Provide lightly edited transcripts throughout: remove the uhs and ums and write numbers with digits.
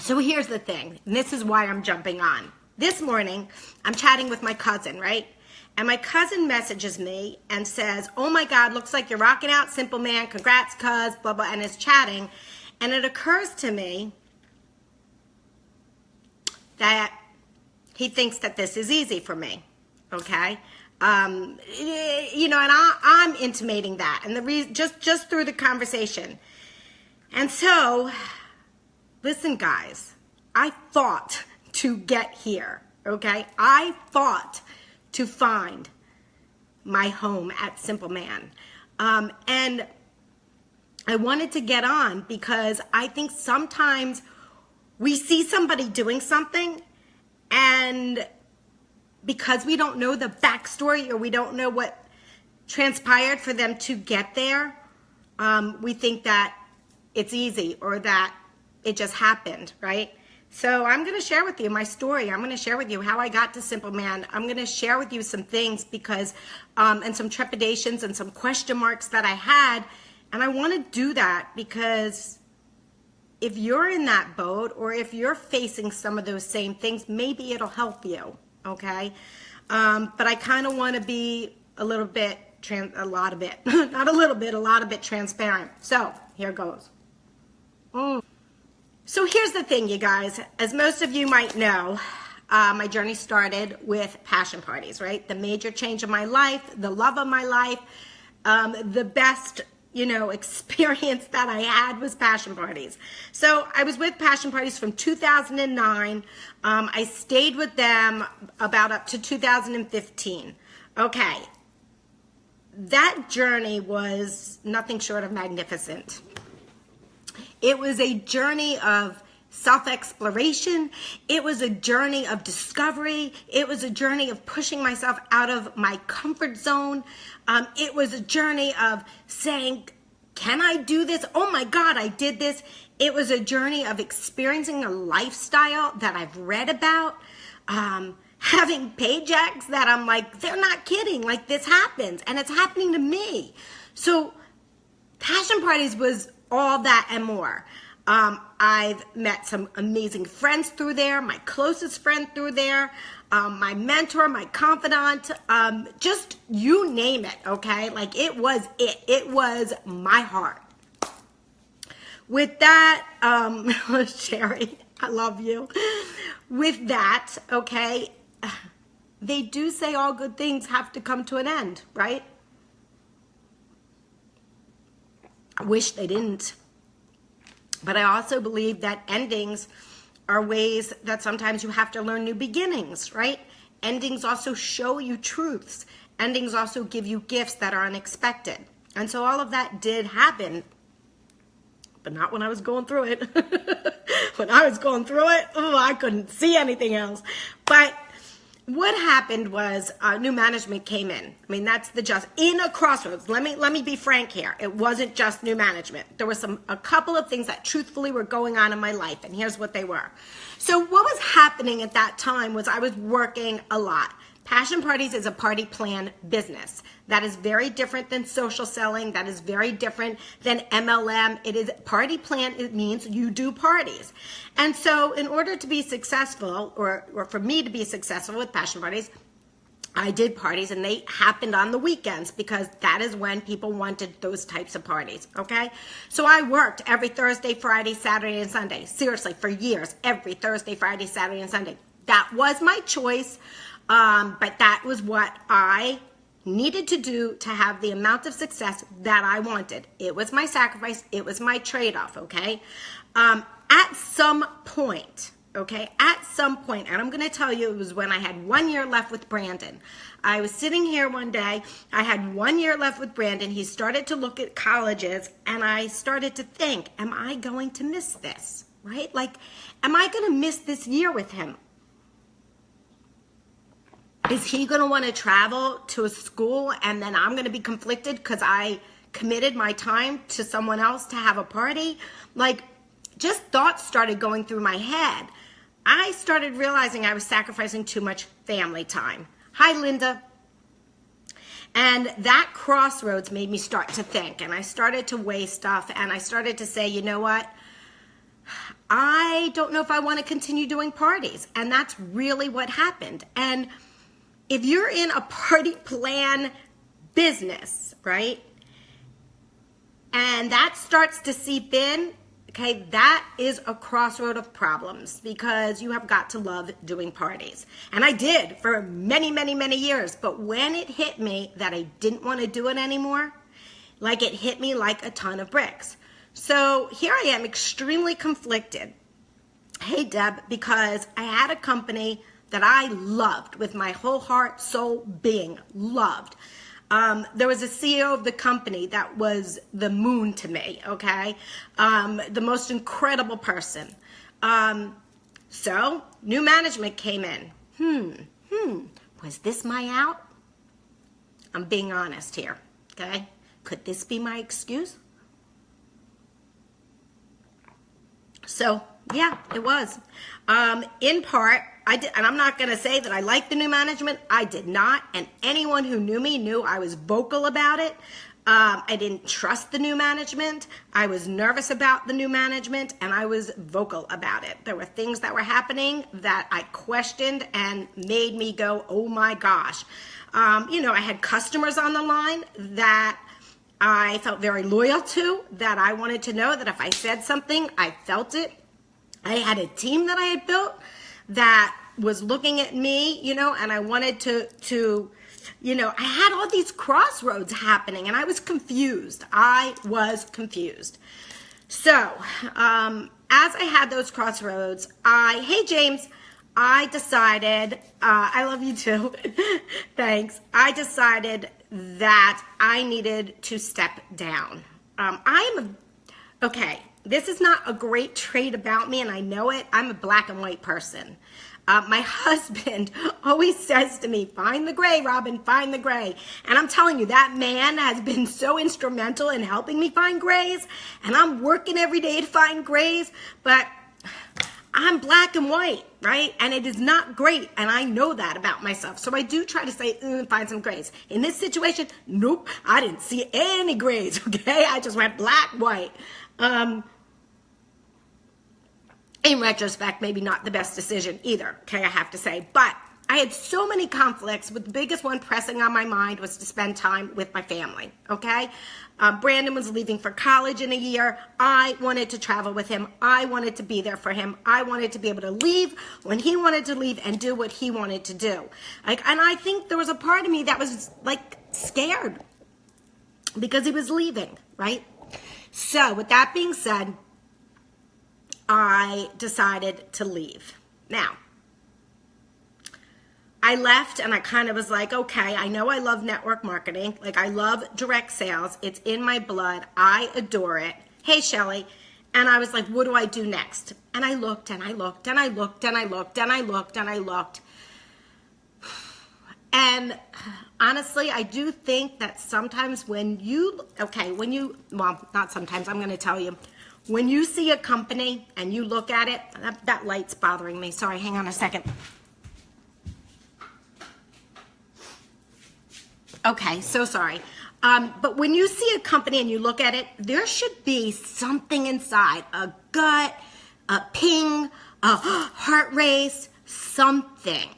So here's the thing, and this is why I'm jumping on. This morning, I'm chatting with my cousin, right? And my cousin messages me and says, oh my God, looks like you're rocking out, Simple Man. Congrats, cuz, blah, blah, and is chatting. And it occurs to me that he thinks that this is easy for me, okay? You know, and I'm intimating that, and the reason just through the conversation. And so, listen, guys, I fought to get here, okay? I fought to find my home at Simple Man, and I wanted to get on because I think sometimes we see somebody doing something, and because we don't know the backstory or we don't know what transpired for them to get there, we think that it's easy or that it just happened, right? So I'm going to share with you my story. I'm going to share with you how I got to Simple Man. I'm going to share with you some things because, and some trepidations and some question marks that I had. And I want to do that because if you're in that boat or if you're facing some of those same things, maybe it'll help you, okay? But I kind of want to be a little bit, a lot of it, not a little bit, a lot of it transparent. So here goes. So here's the thing, you guys. As most of you might know, my journey started with passion parties, right? The major change of my life, the love of my life, the best, you know, experience that I had was passion parties. So I was with passion parties from 2009. I stayed with them about up to 2015. Okay. That journey was nothing short of magnificent. It was a journey of self-exploration. It was a journey of discovery. It was a journey of pushing myself out of my comfort zone. It was a journey of saying, can I do this? Oh my God, I did this. It was a journey of experiencing a lifestyle that I've read about, having paychecks that I'm like, they're not kidding, like this happens, and it's happening to me. So passion parties was all that and more. I've met some amazing friends through there, my closest friend through there, my mentor, my confidant, just you name it, okay? Like it was my heart. With that, Sherry, I love you. With that, okay, they do say all good things have to come to an end, right? I wish they didn't. But I also believe that endings are ways that sometimes you have to learn new beginnings, right? Endings also show you truths. Endings also give you gifts that are unexpected. And so all of that did happen, but not when I was going through it. When I was going through it, oh, I couldn't see anything else. But what happened was new management came in. I mean, that's in a crossroads. Let me be frank here. It wasn't just new management. There was a couple of things that truthfully were going on in my life, and here's what they were. So what was happening at that time was I was working a lot. Passion Parties is a party plan business. That is very different than social selling. That is very different than MLM. It is party plan. It means you do parties. And so in order to be successful, or for me to be successful with Passion Parties, I did parties, and they happened on the weekends because that is when people wanted those types of parties, okay? So I worked every Thursday, Friday, Saturday, and Sunday. Seriously, for years, every Thursday, Friday, Saturday, and Sunday. That was my choice. But that was what I needed to do to have the amount of success that I wanted. It was my sacrifice. It was my trade-off, okay? At some point, and I'm going to tell you it was when I had 1 year left with Brandon. I was sitting here one day. I had 1 year left with Brandon. He started to look at colleges, and I started to think, am I going to miss this, right? Like, am I going to miss this year with him? Is he going to want to travel to a school and then I'm going to be conflicted because I committed my time to someone else to have a party? Like, just thoughts started going through my head. I started realizing I was sacrificing too much family time. Hi, Linda. And that crossroads made me start to think, and I started to weigh stuff, and I started to say, you know what? I don't know if I want to continue doing parties. And that's really what happened. And if you're in a party plan business, right, and that starts to seep in, okay, that is a crossroad of problems because you have got to love doing parties. And I did for many, many, many years. But when it hit me that I didn't want to do it anymore, like it hit me like a ton of bricks. So here I am, extremely conflicted. Hey, Deb, because I had a company that I loved with my whole heart, soul, being, loved. There was a CEO of the company that was the moon to me, okay? The most incredible person. So new management came in. Was this my out? I'm being honest here, okay? Could this be my excuse? So yeah, it was. In part, I did, and I'm not going to say that I liked the new management. I did not, and anyone who knew me knew I was vocal about it. I didn't trust the new management. I was nervous about the new management, and I was vocal about it. There were things that were happening that I questioned and made me go, oh my gosh. I had customers on the line that I felt very loyal to, that I wanted to know that if I said something, I felt it. I had a team that I had built that was looking at me, and I wanted to I had all these crossroads happening and I was confused. So, as I had those crossroads, hey James, I decided, I love you too, thanks. I decided that I needed to step down. Okay, this is not a great trait about me and I know it. I'm a black and white person. My husband always says to me, find the gray, Robin, find the gray. And I'm telling you, that man has been so instrumental in helping me find grays. And I'm working every day to find grays, but I'm black and white, right? And it is not great. And I know that about myself. So I do try to say, find some grays. In this situation, nope, I didn't see any grays, okay? I just went black, white. In retrospect, maybe not the best decision either, okay, I have to say. But I had so many conflicts, with the biggest one pressing on my mind was to spend time with my family, okay? Brandon was leaving for college in a year. I wanted to travel with him. I wanted to be there for him. I wanted to be able to leave when he wanted to leave and do what he wanted to do. And I think there was a part of me that was scared because he was leaving, right? So with that being said, I decided to leave. Now, I left and I kind of was like, okay, I know I love network marketing. I love direct sales. It's in my blood. I adore it. Hey, Shelly. And I was like, what do I do next? And I looked and I looked and I looked and I looked and I looked and I looked. And honestly, I do think that sometimes well, not sometimes, I'm going to tell you, when you see a company and you look at it, that light's bothering me. Sorry, hang on a second. Okay, so sorry. But when you see a company and you look at it, there should be something inside, a gut, a ping, a heart race, something.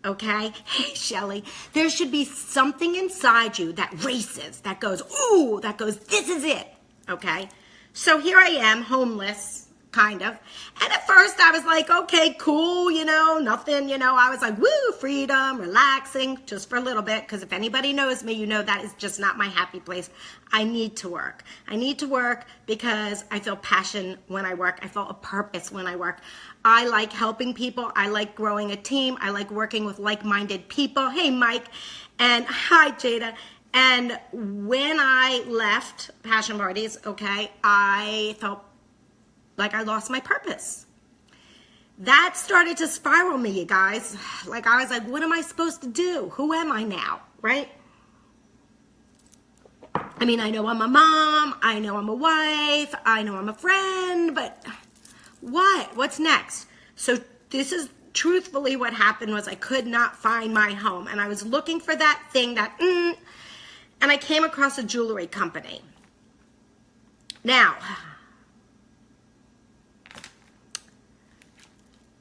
Okay? Hey, Shelly, there should be something inside you that races, that goes, ooh, that goes, this is it. Okay? So here I am, homeless, kind of. And at first I was like, okay, cool, nothing, I was like, woo, freedom, relaxing, just for a little bit. Because if anybody knows me, that is just not my happy place. I need to work. I need to work because I feel passion when I work. I feel a purpose when I work. I like helping people. I like growing a team. I like working with like-minded people. Hey, Mike. And hi, Jada. And when I left Passion Parties, okay, I felt like I lost my purpose. That started to spiral me, you guys. I was like, what am I supposed to do? Who am I now, right? I mean, I know I'm a mom. I know I'm a wife. I know I'm a friend, but what? What's next? So this is truthfully what happened was I could not find my home. And I was looking for that thing and I came across a jewelry company. Now,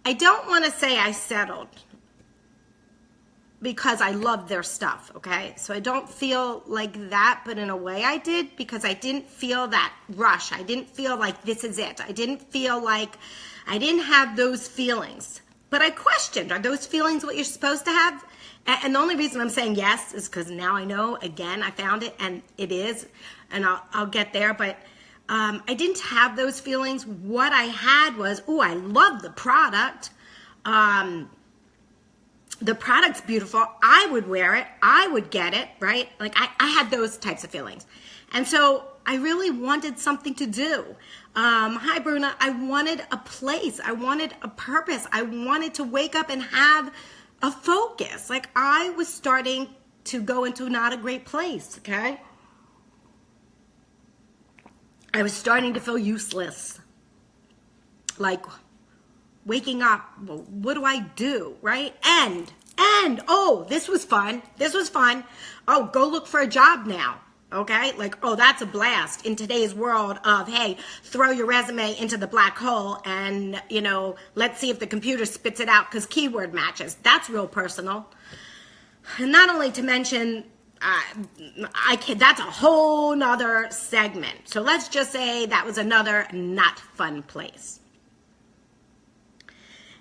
I don't want to say I settled because I loved their stuff, okay? So I don't feel like that, but in a way I did, because I didn't feel that rush. I didn't feel like this is it. I didn't feel like, I didn't have those feelings. But I questioned, are those feelings what you're supposed to have? And the only reason I'm saying yes is because now I know, again, I found it, and it is, and I'll get there, but I didn't have those feelings. What I had was, oh, I love the product. The product's beautiful. I would wear it. I would get it, right? Like I had those types of feelings. And so I really wanted something to do. Hi, Bruna. I wanted a place. I wanted a purpose. I wanted to wake up and have a focus. Like I was starting to go into not a great place, okay? I was starting to feel useless. Like waking up, well, what do I do, right? And, oh, this was fun. This was fun. Oh, go look for a job now, okay? Like, oh, that's a blast in today's world of, hey, throw your resume into the black hole and, let's see if the computer spits it out because keyword matches. That's real personal. And not only to mention, that's a whole nother segment. So let's just say that was another not fun place.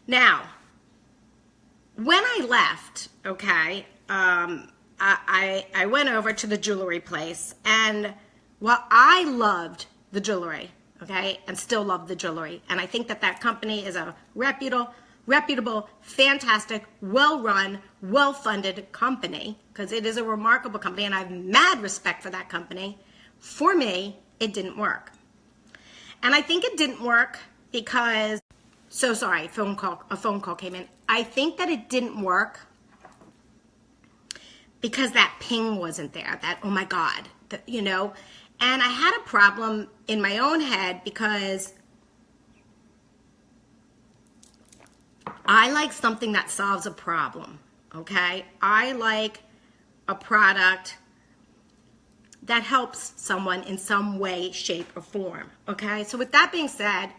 Now, when I left, okay, I went over to the jewelry place, and while I loved the jewelry, okay, and still love the jewelry, and I think that company is a reputable, fantastic, well-run, well-funded company, because it is a remarkable company, and I have mad respect for that company. For me, it didn't work. And I think it didn't work because, so sorry, a phone call came in. I think that it didn't work because that ping wasn't there, that, oh my God, and I had a problem in my own head because I like something that solves a problem, okay? I like a product that helps someone in some way, shape, or form, okay? So with that being said,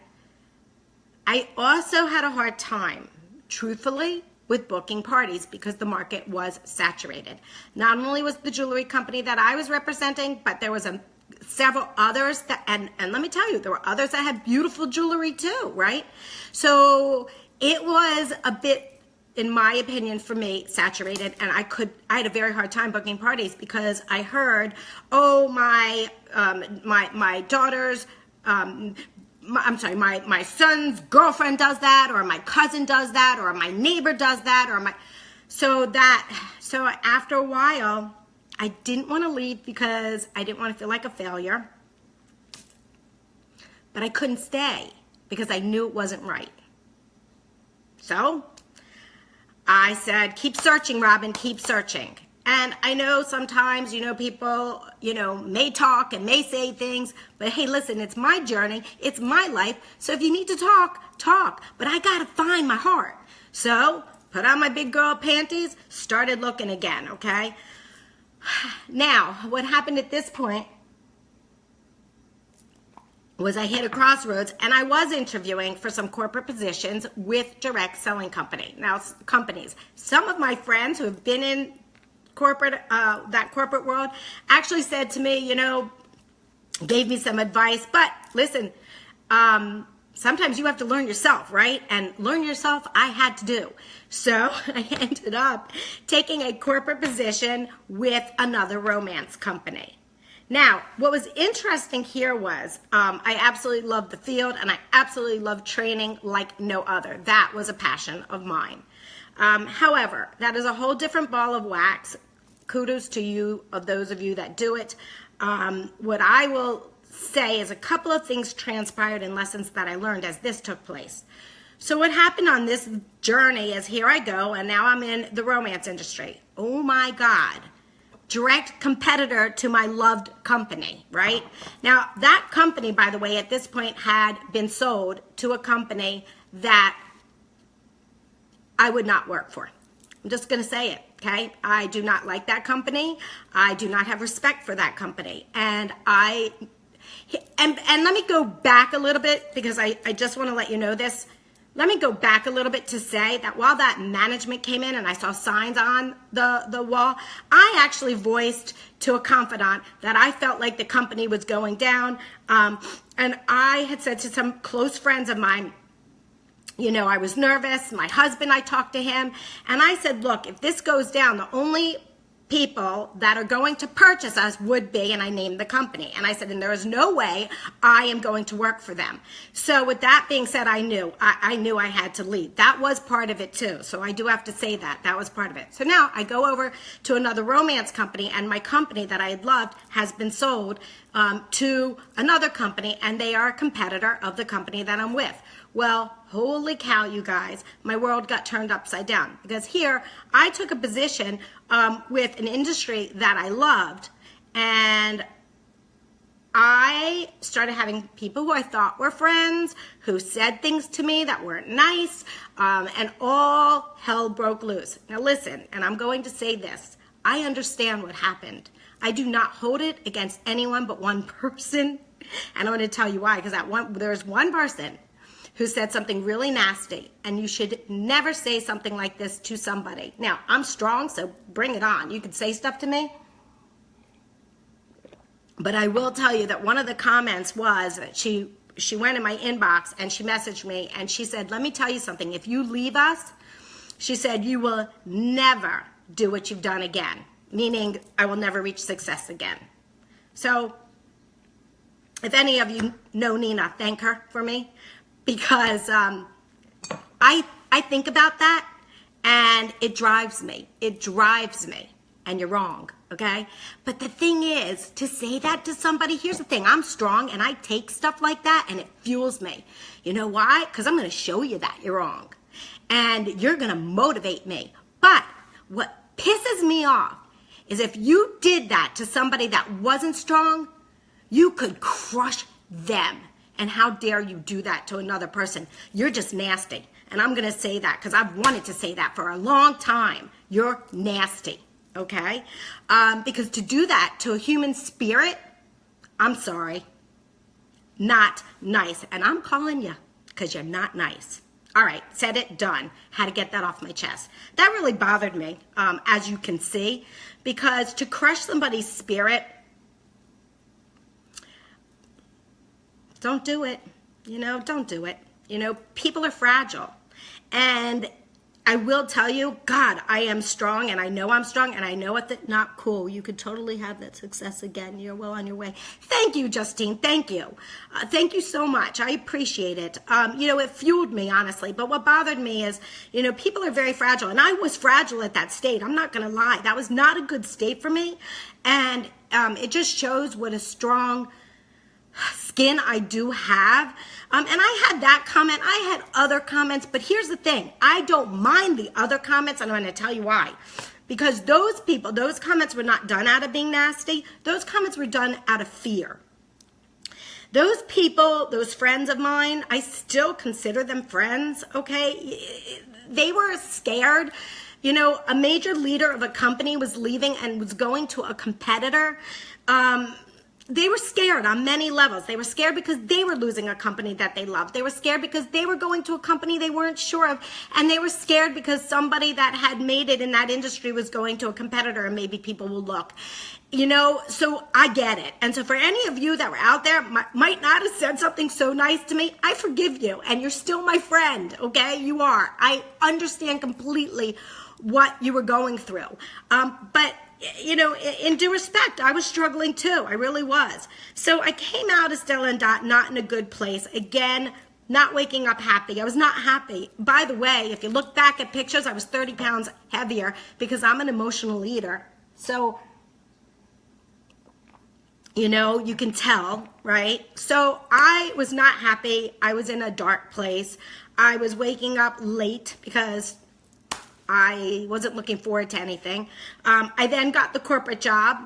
I also had a hard time, truthfully, with booking parties because the market was saturated. Not only was the jewelry company that I was representing, but there was several others that, and let me tell you, there were others that had beautiful jewelry too, right? So it was a bit, in my opinion, for me, saturated, and I had a very hard time booking parties because I heard, oh, my daughter's, my son's girlfriend does that, or my cousin does that, or my neighbor does that, so after a while, I didn't want to leave because I didn't want to feel like a failure, but I couldn't stay because I knew it wasn't right. So I said, keep searching, Robin, keep searching. And I know sometimes, people, may talk and may say things, but hey, listen, it's my journey. It's my life. So if you need to talk, but I got to find my heart. So put on my big girl panties, started looking again, okay? Now, what happened at this point was I hit a crossroads, and I was interviewing for some corporate positions with direct selling companies. Some of my friends who have been in that corporate world actually said to me, gave me some advice, but listen, sometimes you have to learn yourself, right? And learn yourself I had to do. So I ended up taking a corporate position with another romance company. Now, what was interesting here was I absolutely loved the field, and I absolutely loved training like no other. That was a passion of mine. However, that is a whole different ball of wax. Kudos to you, of those of you that do it. What I will say is a couple of things transpired and lessons that I learned as this took place. So what happened on this journey is here I go, and now I'm in the romance industry. Oh my God. Direct competitor to my loved company, right? Now, that company, by the way, at this point had been sold to a company that I would not work for. I'm just going to say it, okay? I do not like that company. I do not have respect for that company. And let me go back a little bit because I just want to let you know this. let me go back a little bit to say that while that management came in and I saw signs on the wall, I actually voiced to a confidant that I felt like the company was going down. And I had said to some close friends of mine, you know, I was nervous. My husband, I talked to him, and I said, look, if this goes down, the only people that are going to purchase us would be, and I named the company. And I said, and there is no way I am going to work for them. So with that being said, I knew I had to leave. That was part of it too. So I do have to say that was part of it. So now I go over to another romance company, and my company that I had loved has been sold to another company, and they are a competitor of the company that I'm with. Well, holy cow, you guys, my world got turned upside down, because here I took a position with an industry that I loved, and I started having people who I thought were friends who said things to me that weren't nice, and all hell broke loose. Now listen, and I'm going to say this, I understand what happened. I do not hold it against anyone but one person, and I'm going to tell you why, because there's one person who said something really nasty, and you should never say something like this to somebody. Now, I'm strong, so bring it on. You can say stuff to me. But I will tell you that one of the comments was that she went in my inbox and she messaged me and she said, let me tell you something. If you leave us, she said, you will never do what you've done again, meaning I will never reach success again. So if any of you know Nina, thank her for me. Because I think about that, and it drives me. It drives me, and you're wrong, okay? But the thing is, to say that to somebody, here's the thing. I'm strong, and I take stuff like that, and it fuels me. You know why? Because I'm going to show you that you're wrong, and you're going to motivate me. But what pisses me off is if you did that to somebody that wasn't strong, you could crush them. And how dare you do that to another person? You're just nasty. And I'm going to say that because I've wanted to say that for a long time. You're nasty, okay? Because to do that to a human spirit, I'm sorry, not nice. And I'm calling you because you're not nice. All right, said it, done. Had to get that off my chest. That really bothered me, as you can see, because to crush somebody's spirit, don't do it. You know, don't do it. You know, people are fragile. And I will tell you, God, I am strong, and I know I'm strong, and I know it's not cool. You could totally have that success again. You're well on your way. Thank you, Justine. Thank you. Thank you so much. I appreciate it. You know, it fueled me, honestly. But what bothered me is, you know, people are very fragile. And I was fragile at that state. I'm not going to lie. That was not a good state for me. And it just shows what a strong skin I do have. And I had that comment. I had other comments. But here's the thing. I don't mind the other comments, and I'm going to tell you why. Because those people, those comments were not done out of being nasty. Those comments were done out of fear. Those people, those friends of mine, I still consider them friends, okay? They were scared. You know, a major leader of a company was leaving and was going to a competitor. They were scared on many levels. They were scared because they were losing a company that they loved. They were scared because they were going to a company they weren't sure of. And they were scared because somebody that had made it in that industry was going to a competitor, and maybe people will look. You know, so I get it. And so for any of you that were out there, might not have said something so nice to me, I forgive you. And you're still my friend, okay? You are. I understand completely what you were going through. But you know, in due respect, I was struggling too. I really was. So I came out of Stella and Dot not in a good place. Again, not waking up happy. I was not happy. By the way, if you look back at pictures, I was 30 pounds heavier because I'm an emotional eater. So, you know, you can tell, right? So I was not happy. I was in a dark place. I was waking up late because I wasn't looking forward to anything. I then got the corporate job.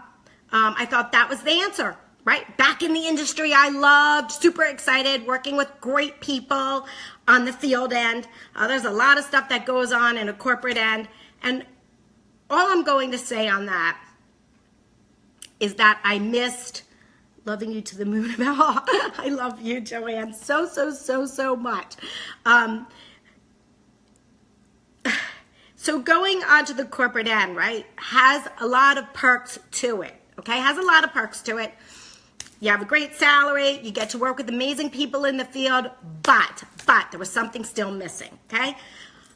I thought that was the answer, right? Back in the industry I loved, super excited, working with great people on the field end. There's a lot of stuff that goes on in a corporate end. And all I'm going to say on that is that I missed loving you to the moon. I love you, Joanne, so much. So going onto the corporate end, right, has a lot of perks to it, okay? Has a lot of perks to it. You have a great salary, you get to work with amazing people in the field, but there was something still missing, okay?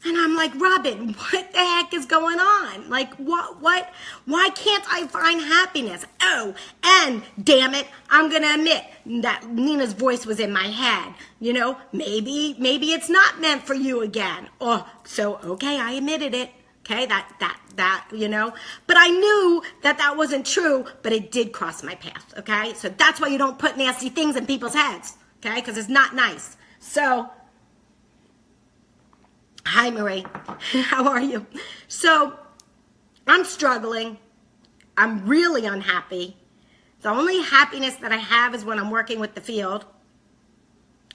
And I'm like, Robin, what the heck is going on? Like, why can't I find happiness? Oh, and damn it, I'm gonna admit that Nina's voice was in my head. You know, maybe it's not meant for you again. Oh, so, okay, I admitted it. Okay, that, you know, but I knew that wasn't true, but it did cross my path. Okay, so that's why you don't put nasty things in people's heads. Okay, because it's not nice. So, hi, Marie. How are you? So, I'm struggling. I'm really unhappy. The only happiness that I have is when I'm working with the field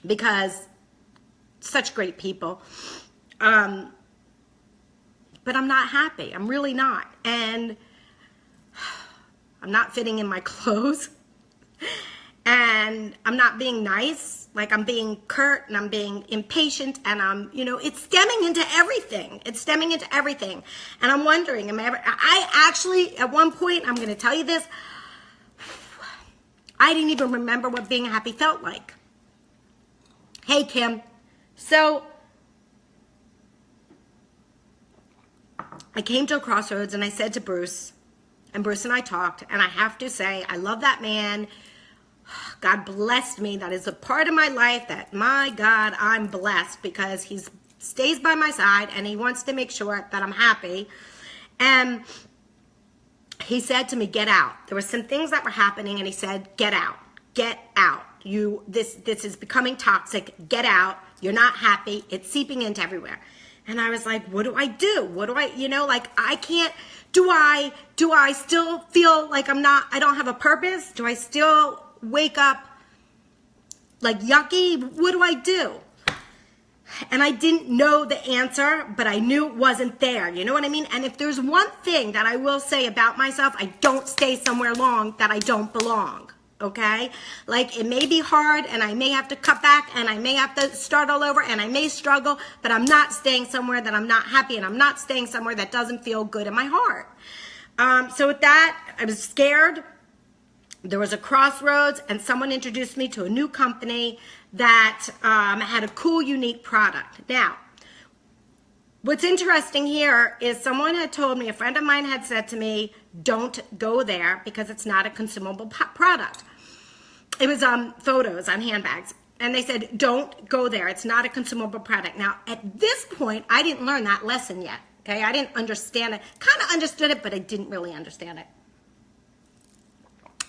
because such great people. But I'm not happy. I'm really not. And I'm not fitting in my clothes. And I'm not being nice. Like, I'm being curt and I'm being impatient, and I'm, you know, it's stemming into everything. It's stemming into everything. And I'm wondering, I actually, at one point, I'm going to tell you this, I didn't even remember what being happy felt like. Hey, Kim. So, I came to a crossroads and I said to Bruce, and Bruce and I talked, and I have to say, I love that man. God blessed me. That is a part of my life that, my God, I'm blessed because he stays by my side and he wants to make sure that I'm happy. And he said to me, get out. There were some things that were happening and he said, get out, get out. This is becoming toxic. Get out. You're not happy. It's seeping into everywhere. And I was like, what do I do? What do I, you know, like I can't, do I still feel like I don't have a purpose? Do I still wake up like yucky? What do I do? And I didn't know the answer, but I knew it wasn't there. You know what I mean? And if there's one thing that I will say about myself, I don't stay somewhere long that I don't belong. Okay? Like, it may be hard and I may have to cut back and I may have to start all over and I may struggle, but I'm not staying somewhere that I'm not happy, and I'm not staying somewhere that doesn't feel good in my heart. So with that, I was scared. There was a crossroads and someone introduced me to a new company that had a cool, unique product. Now, what's interesting here is someone had told me, a friend of mine had said to me, don't go there because it's not a consumable product. It was photos on handbags. And they said, don't go there. It's not a consumable product. Now, at this point, I didn't learn that lesson yet. Okay, I didn't understand it. Kind of understood it, but I didn't really understand it.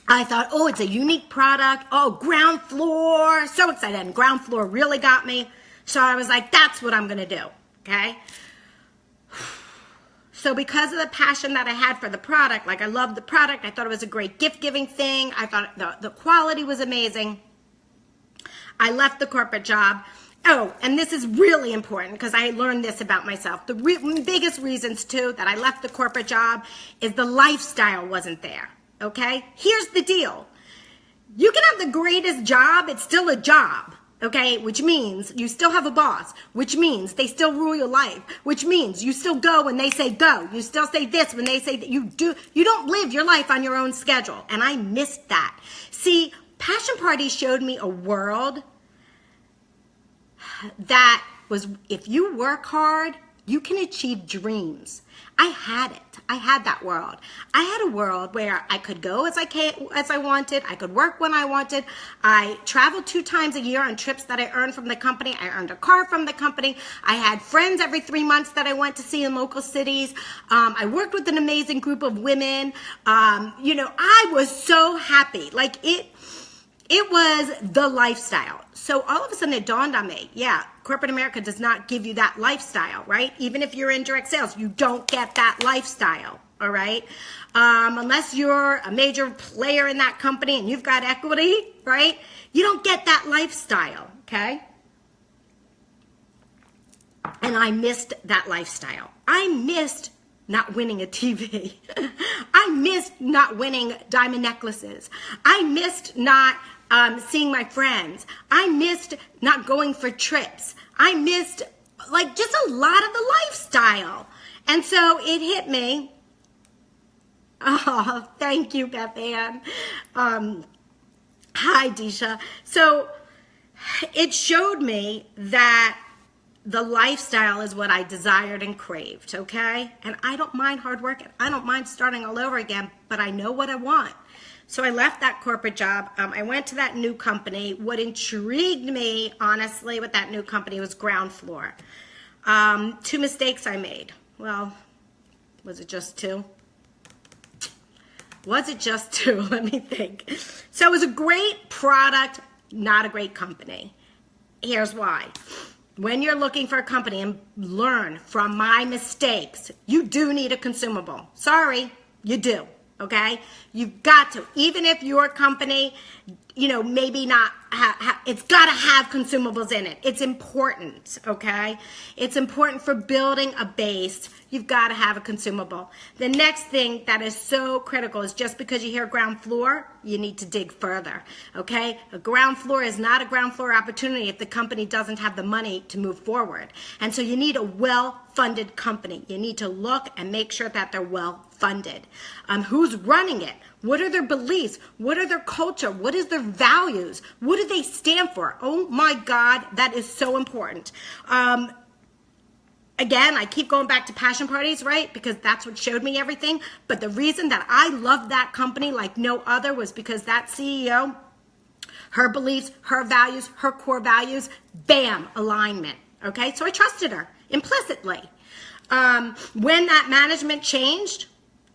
I thought, oh, it's a unique product. Oh, ground floor. So excited. And ground floor really got me. So I was like, that's what I'm going to do. Okay. So because of the passion that I had for the product, like I loved the product, I thought it was a great gift-giving thing. I thought the quality was amazing. I left the corporate job. Oh, and this is really important because I learned this about myself. The biggest reasons, too, that I left the corporate job is the lifestyle wasn't there. Okay? Here's the deal. You can have the greatest job. It's still a job. Okay, which means you still have a boss, which means they still rule your life, which means you still go when they say go. You still say this when they say that. You don't live your life on your own schedule. And I missed that. See, Passion Party showed me a world that was, if you work hard, you can achieve dreams. I had it. I had that world. I had a world where I could go as I wanted. I could work when I wanted. I traveled 2 times a year on trips that I earned from the company. I earned a car from the company. I had friends every 3 months that I went to see in local cities. I worked with an amazing group of women. You know, I was so happy. Like it was the lifestyle. So all of a sudden it dawned on me, yeah, corporate America does not give you that lifestyle, right? Even if you're in direct sales, you don't get that lifestyle, all right? Unless you're a major player in that company and you've got equity, right? You don't get that lifestyle, okay? And I missed that lifestyle. I missed not winning a TV. I missed not winning diamond necklaces. I missed not seeing my friends. I missed not going for trips. I missed like just a lot of the lifestyle. And so it hit me. Oh, thank you, Beth Ann. Hi, Disha. So it showed me that the lifestyle is what I desired and craved, okay? And I don't mind hard work. I don't mind starting all over again, but I know what I want. So I left that corporate job. I went to that new company. What intrigued me, honestly, with that new company was ground floor. 2 mistakes I made. Well, was it just 2? Was it just 2? Let me think. So it was a great product, not a great company. Here's why. When you're looking for a company and learn from my mistakes, you do need a consumable. Sorry, you do, okay? You've got to. Even if your company, maybe not, it's got to have consumables in it. It's important, okay? It's important for building a base. You've got to have a consumable. The next thing that is so critical is just because you hear ground floor, you need to dig further, okay? A ground floor is not a ground floor opportunity if the company doesn't have the money to move forward. And so you need a well-funded company. You need to look and make sure that they're well-funded. Who's running it? What are their beliefs? What are their culture? What is their values? What do they stand for? Oh my God, that is so important. Again, I keep going back to passion parties, right? Because that's what showed me everything. But the reason that I loved that company like no other was because that CEO, her beliefs, her values, her core values, bam, alignment. Okay, so I trusted her implicitly. When that management changed,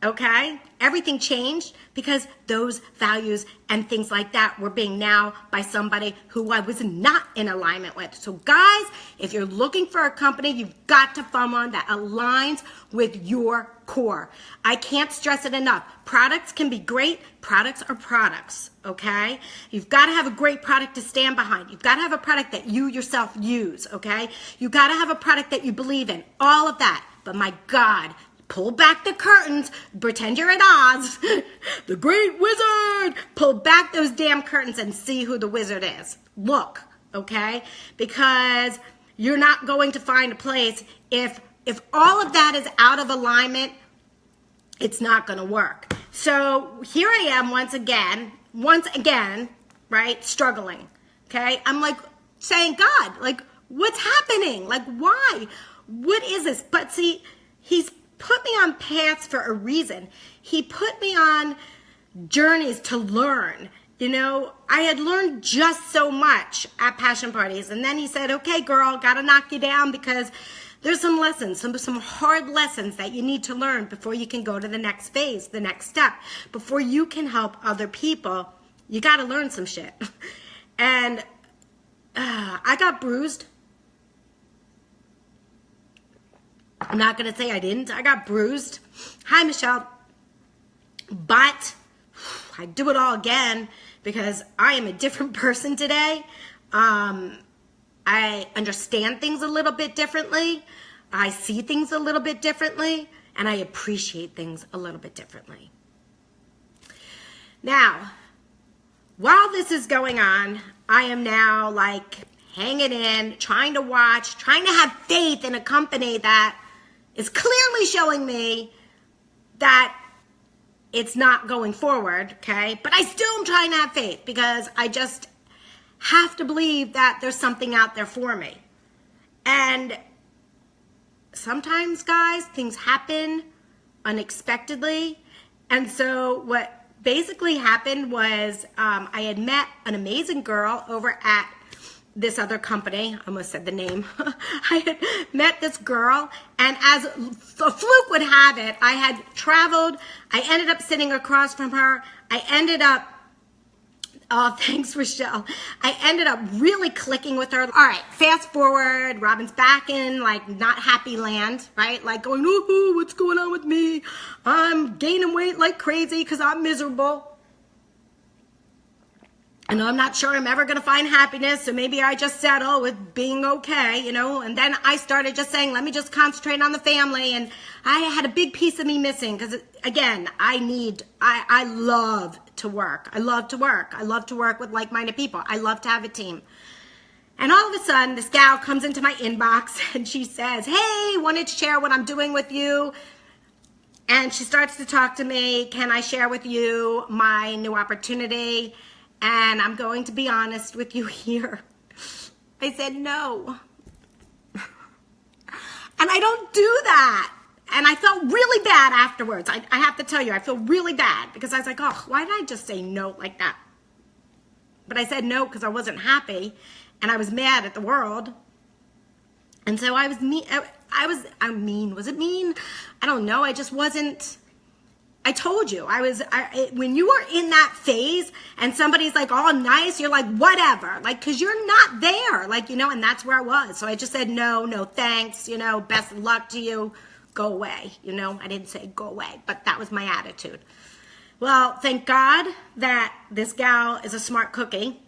okay, everything changed because those values and things like that were being now by somebody who I was not in alignment with. So guys, if you're looking for a company, you've got to find one that aligns with your core. I can't stress it enough. Products can be great. Products are products, okay? You've got to have a great product to stand behind. You've got to have a product that you yourself use, okay? You've got to have a product that you believe in, all of that. But my God, pull back the curtains, pretend you're at Oz, the great wizard. Pull back those damn curtains and see who the wizard is. Look, okay? Because you're not going to find a place if all of that is out of alignment, it's not going to work. So here I am once again, right, struggling, okay? I'm like saying, God, like, what's happening? Like, why? What is this? But see, he's put me on paths for a reason. He put me on journeys to learn. I had learned just so much at passion parties. And then he said, okay, girl, got to knock you down because there's some lessons, some hard lessons that you need to learn before you can go to the next phase, the next step. Before you can help other people, you got to learn some shit. And I got bruised. I'm not going to say I didn't. I got bruised. Hi, Michelle. But I do it all again because I am a different person today. I understand things a little bit differently. I see things a little bit differently. And I appreciate things a little bit differently. Now, while this is going on, I am now like hanging in, trying to watch, trying to have faith in a company that is clearly showing me that it's not going forward, okay? But I still am trying to have faith because I just have to believe that there's something out there for me. And sometimes, guys, things happen unexpectedly. And so what basically happened was I had met an amazing girl over at this other company. I almost said the name. I had met this girl, and as a fluke would have it, I had traveled. I ended up sitting across from her. Oh, thanks, Rochelle. I ended up really clicking with her. All right, fast forward. Robin's back in like not happy land, right? Like going, ooh, what's going on with me? I'm gaining weight like crazy because I'm miserable. And I'm not sure I'm ever going to find happiness, so maybe I just settle with being okay, And then I started just saying, let me just concentrate on the family. And I had a big piece of me missing because, again, I love to work. I love to work. I love to work with like-minded people. I love to have a team. And all of a sudden, this gal comes into my inbox and she says, hey, wanted to share what I'm doing with you. And she starts to talk to me. Can I share with you my new opportunity? And I'm going to be honest with you here. I said no. And I don't do that. And I felt really bad afterwards. I have to tell you, I feel really bad because I was like, oh, why did I just say no like that? But I said no because I wasn't happy and I was mad at the world. And so I was mean. Was it mean? I don't know. I just wasn't. I told you, when you are in that phase and somebody's like all nice, you're like, whatever, like, cause you're not there, like, and that's where I was. So I just said, no, thanks, best of luck to you, go away, I didn't say go away, but that was my attitude. Well, thank God that this gal is a smart cookie,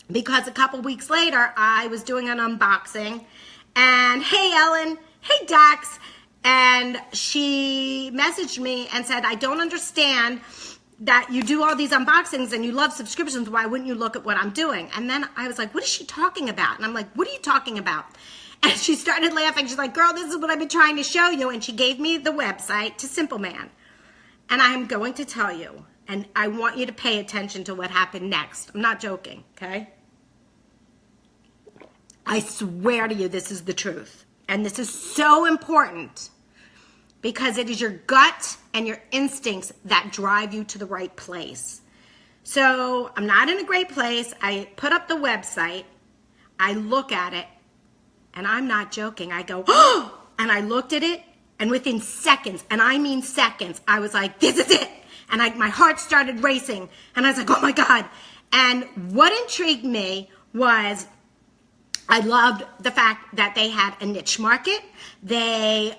because a couple weeks later, I was doing an unboxing and hey, Ellen, hey, Dax. And she messaged me and said, I don't understand that you do all these unboxings and you love subscriptions. Why wouldn't you look at what I'm doing? And then I was like, what is she talking about? And I'm like, what are you talking about? And she started laughing. She's like, girl, this is what I've been trying to show you. And she gave me the website to Simple Man. And I'm going to tell you, and I want you to pay attention to what happened next. I'm not joking, okay? I swear to you, this is the truth. And this is so important. Because it is your gut and your instincts that drive you to the right place. So I'm not in a great place. I put up the website. I look at it. And I'm not joking. I go, oh! And I looked at it. And within seconds, and I mean seconds, I was like, this is it. And my heart started racing. And I was like, oh my God. And what intrigued me was I loved the fact that they had a niche market. They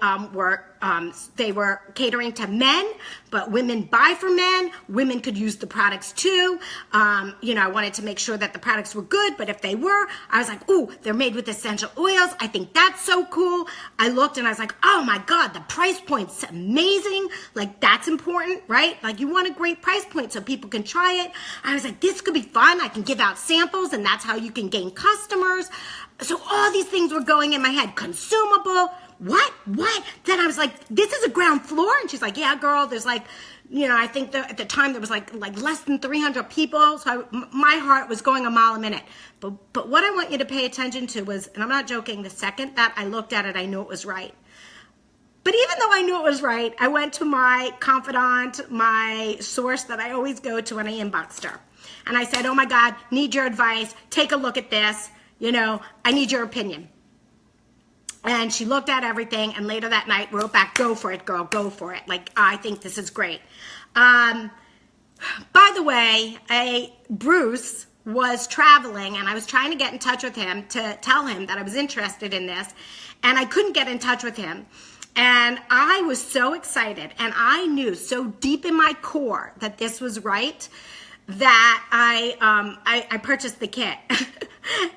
were catering to men, but women buy for men. Women could use the products too. I wanted to make sure that the products were good, but if they were, I was like, ooh, they're made with essential oils. I think that's so cool. I looked and I was like, oh my God, the price point's amazing. Like, that's important, right? Like, you want a great price point so people can try it. I was like, this could be fun. I can give out samples and that's how you can gain customers. So all these things were going in my head. Consumable. What? Then I was like, this is a ground floor? And she's like, yeah, girl, there's like, I think at the time there was like less than 300 people. So my heart was going a mile a minute. But what I want you to pay attention to was, and I'm not joking, the second that I looked at it, I knew it was right. But even though I knew it was right, I went to my confidant, my source that I always go to, and I inboxed her. And I said, oh my God, need your advice. Take a look at this. I need your opinion. And she looked at everything and later that night wrote back, go for it, girl, go for it. Like, I think this is great. By the way, Bruce was traveling and I was trying to get in touch with him to tell him that I was interested in this and I couldn't get in touch with him. And I was so excited and I knew so deep in my core that this was right that I purchased the kit.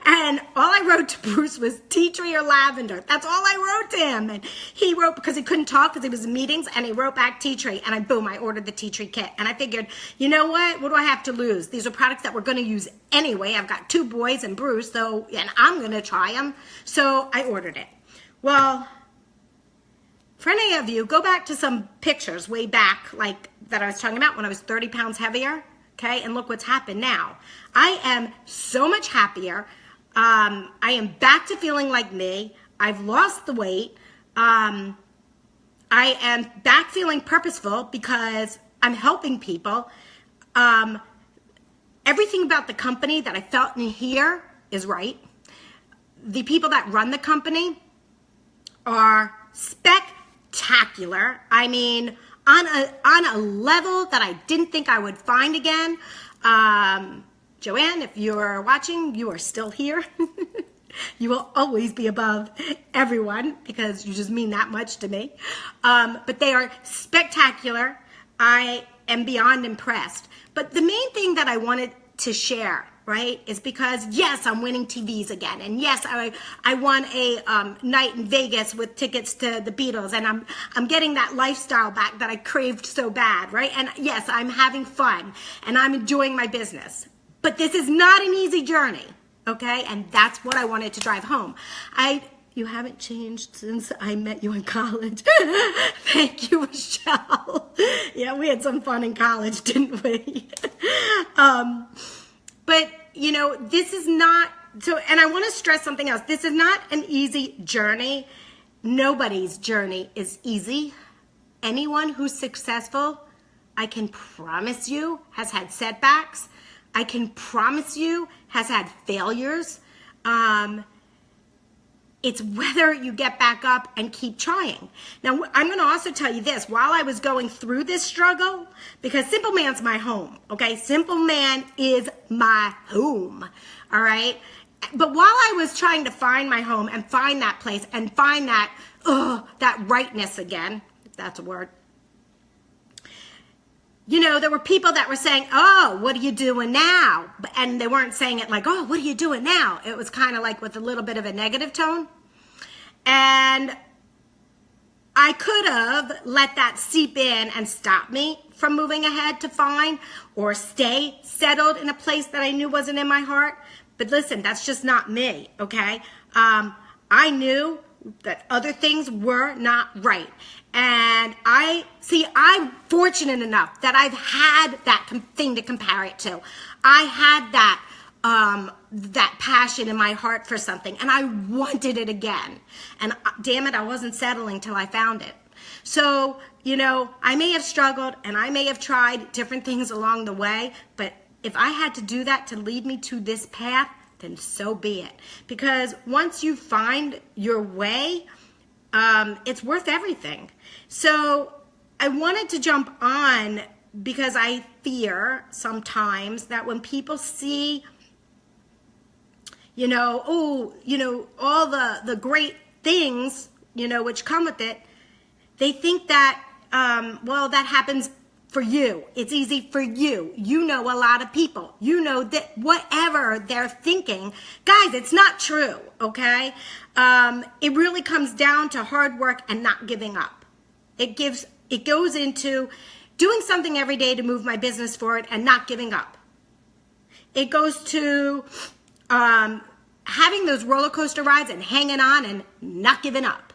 And all I wrote to Bruce was tea tree or lavender. That's all I wrote to him. And he wrote, because he couldn't talk because he was in meetings, and he wrote back tea tree. And I ordered the tea tree kit. And I figured, you know what? What do I have to lose? These are products that we're going to use anyway. I've got 2 boys and Bruce, and I'm going to try them. So I ordered it. Well, for any of you, go back to some pictures way back, like that I was talking about when I was 30 pounds heavier. Okay, and look what's happened now. I am so much happier. I am back to feeling like me. I've lost the weight. I am back feeling purposeful because I'm helping people. Everything about the company that I felt in here is right. The people that run the company are spectacular. I mean, on a level that I didn't think I would find again. Joanne, if you're watching, you are still here. You will always be above everyone because you just mean that much to me. But they are spectacular. I am beyond impressed. But the main thing that I wanted to share, right, is because, yes, I'm winning TVs again. And yes, I won a night in Vegas with tickets to the Beatles. And I'm getting that lifestyle back that I craved so bad, right? And yes, I'm having fun and I'm enjoying my business. But this is not an easy journey. okay? And that's what I wanted to drive home. You haven't changed since I met you in college. Thank you, Michelle. Yeah, we had some fun in college, didn't we? But, you know, this is not, so, and I want to stress something else. This is not an easy journey. Nobody's journey is easy. Anyone who's successful, I can promise you, has had setbacks. I can promise you, has had failures. It's whether you get back up and keep trying. Now, I'm going to also tell you this. While I was going through this struggle, because Simple Man's my home, okay? Simple Man is my home, all right? But while I was trying to find my home and find that place and find that, that rightness again, if that's a word, you know, there were people that were saying, oh, what are you doing now? And they weren't saying it like, oh, what are you doing now? It was kind of like with a little bit of a negative tone. And I could have let that seep in and stop me from moving ahead to find or stay settled in a place that I knew wasn't in my heart. But listen, that's just not me, okay? I knew that other things were not right. And I'm fortunate enough that I've had that thing to compare it to. I had that passion in my heart for something, and I wanted it again. And damn it, I wasn't settling till I found it. So, you know, I may have struggled and I may have tried different things along the way, but if I had to do that to lead me to this path, then so be it. Because once you find your way, it's worth everything. So I wanted to jump on because I fear sometimes that when people see, you know, all the great things, you know, which come with it, they think that, well, that happens for you. It's easy for you. You know a lot of people. You know that whatever they're thinking, guys, it's not true, okay? It really comes down to hard work and not giving up. It goes into doing something every day to move my business forward and not giving up. It goes to having those roller coaster rides and hanging on and not giving up.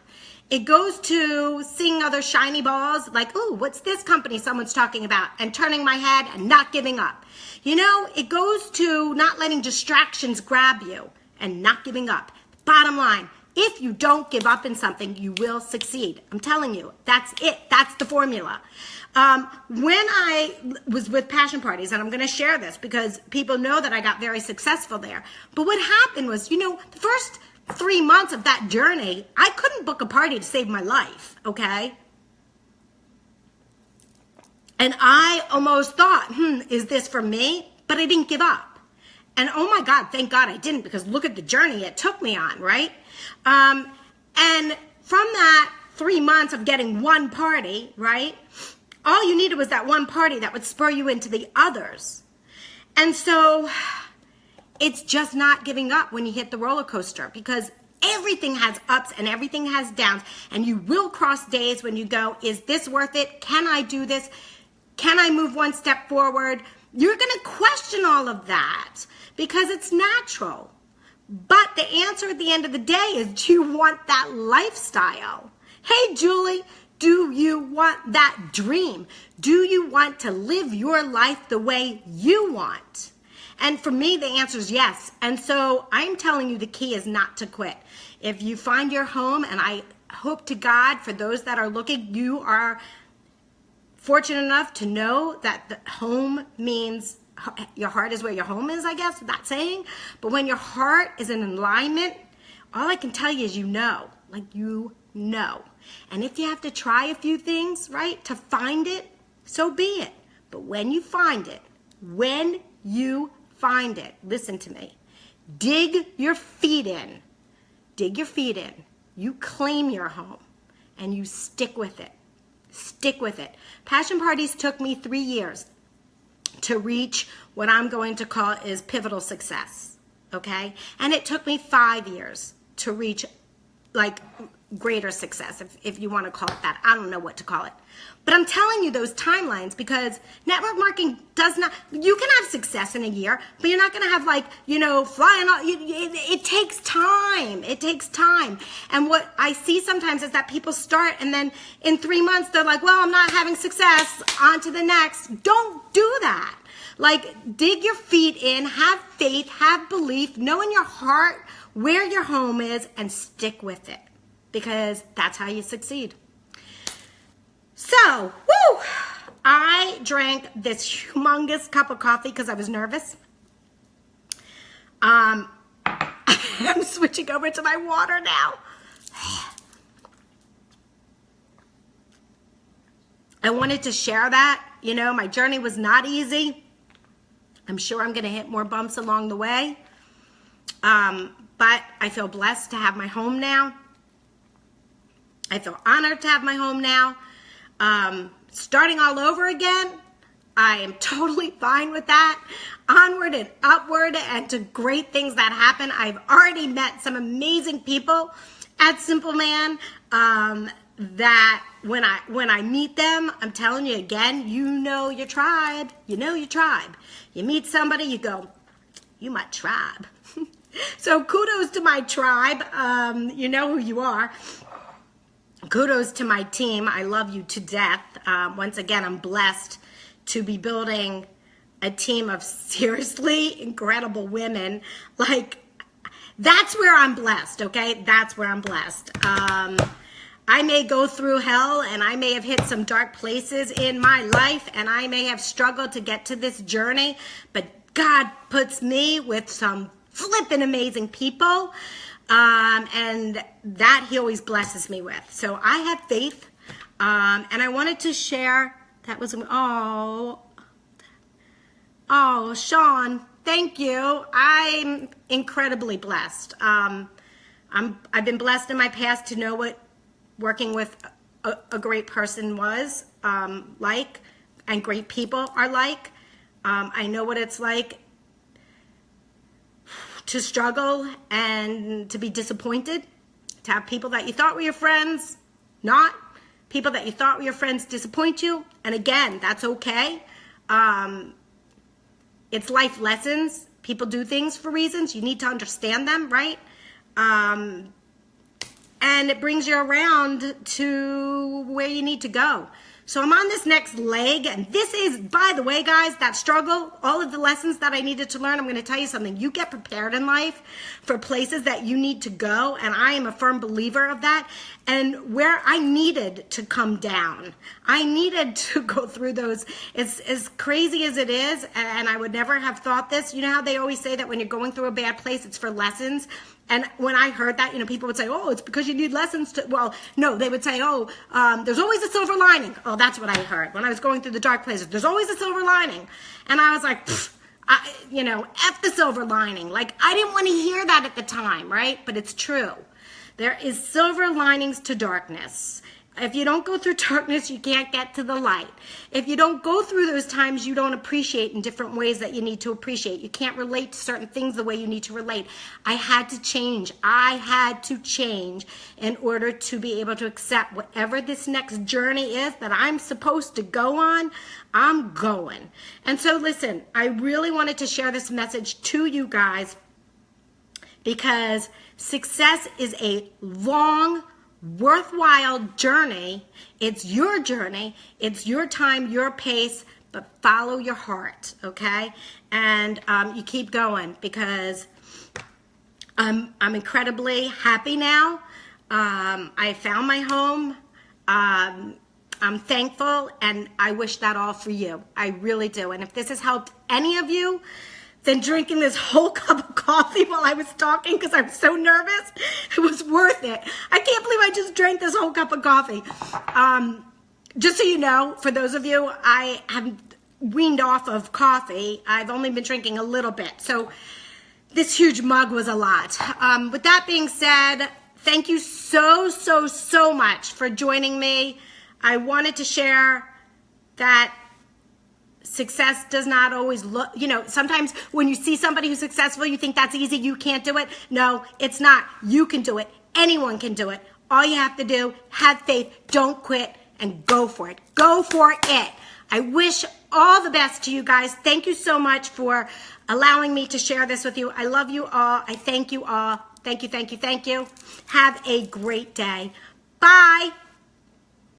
It goes to seeing other shiny balls like, oh, what's this company someone's talking about, and turning my head and not giving up. You know, it goes to not letting distractions grab you and not giving up. Bottom line, if you don't give up in something, you will succeed. I'm telling you, that's it. That's the formula. When I was with Passion Parties, and I'm going to share this because people know that I got very successful there. But what happened was, you know, the first 3 months of that journey, I couldn't book a party to save my life, okay? And I almost thought, is this for me? But I didn't give up. And oh my God, thank God I didn't, because look at the journey it took me on, right? And from that 3 months of getting one party, right? All you needed was that one party that would spur you into the others. And so it's just not giving up when you hit the roller coaster, because everything has ups and everything has downs, and you will cross days when you go, is this worth it? Can I do this? Can I move one step forward? You're going to question all of that because it's natural. But the answer at the end of the day is, do you want that lifestyle? Hey, Julie, do you want that dream? Do you want to live your life the way you want? And for me, the answer is yes. And so I'm telling you, the key is not to quit. If you find your home, and I hope to God for those that are looking, you are fortunate enough to know that the home means your heart is where your home is, I guess, that saying. But when your heart is in alignment, all I can tell you is you know. And if you have to try a few things, right, to find it, so be it. But when you find it, listen to me. Dig your feet in. You claim your home and you stick with it. Passion Parties took me 3 years to reach what I'm going to call is pivotal success, okay? And it took me 5 years to reach like greater success, if you want to call it that. I don't know what to call it. But I'm telling you those timelines because network marketing does not, you can have success in a year, but you're not going to have like, flying off. It takes time. It takes time. And what I see sometimes is that people start and then in 3 months, they're like, well, I'm not having success, on to the next. Don't do that. Like, dig your feet in, have faith, have belief, know in your heart where your home is, and stick with it. Because that's how you succeed. So, I drank this humongous cup of coffee because I was nervous. I'm switching over to my water now. I wanted to share that. My journey was not easy. I'm sure I'm going to hit more bumps along the way. But I feel blessed to have my home now. I feel honored to have my home now. Starting all over again, I am totally fine with that. Onward and upward and to great things that happen. I've already met some amazing people at Simple Man that when I meet them, I'm telling you again, you know your tribe. You know your tribe. You meet somebody, you go, you my tribe. So kudos to my tribe. You know who you are. Kudos to my team. I love you to death. Once again, I'm blessed to be building a team of seriously incredible women. Like, that's where I'm blessed, okay? That's where I'm blessed. I may go through hell and I may have hit some dark places in my life and I may have struggled to get to this journey, but God puts me with some flippin' amazing people. And that he always blesses me with. So I have faith. And I wanted to share, that was, Sean, thank you. I'm incredibly blessed. I've been blessed in my past to know what working with a great person was, like, and great people are like. I know what it's like to struggle and to be disappointed, to have people that you thought were your friends, not people that you thought were your friends disappoint you. And again, that's okay. It's life lessons. People do things for reasons. You need to understand them, right? And it brings you around to where you need to go. So I'm on this next leg, and this is, by the way, guys, that struggle, all of the lessons that I needed to learn. I'm going to tell you something. You get prepared in life for places that you need to go, and I am a firm believer of that. And where I needed to come down, I needed to go through those, as crazy as it is, and I would never have thought this. You know how they always say that when you're going through a bad place, it's for lessons? And when I heard that, people would say, oh, it's because you need lessons to, well, no, they would say, oh, there's always a silver lining. Oh, that's what I heard when I was going through the dark places. There's always a silver lining. And I was like, F the silver lining. Like, I didn't want to hear that at the time, right? But it's true. There is silver linings to darkness. If you don't go through darkness, you can't get to the light. If you don't go through those times, you don't appreciate in different ways that you need to appreciate. You can't relate to certain things the way you need to relate. I had to change. I had to change in order to be able to accept whatever this next journey is that I'm supposed to go on, I'm going. And so listen, I really wanted to share this message to you guys because success is a long, worthwhile journey. It's your journey. It's your time, your pace, but follow your heart, okay? And you keep going because I'm incredibly happy now. I found my home. I'm thankful, and I wish that all for you. I really do. And if this has helped any of you, then drinking this whole cup of coffee while I was talking because I was so nervous, it was worth it. I can't believe I just drank this whole cup of coffee. Just so you know, for those of you, I have weaned off of coffee. I've only been drinking a little bit. So this huge mug was a lot. With that being said, thank you so much for joining me. I wanted to share that success does not always look, sometimes when you see somebody who's successful, you think that's easy, you can't do it. No, it's not. You can do it. Anyone can do it. All you have to do, have faith, don't quit, and go for it. Go for it. I wish all the best to you guys. Thank you so much for allowing me to share this with you. I love you all. I thank you all. Thank you, thank you, thank you. Have a great day. Bye.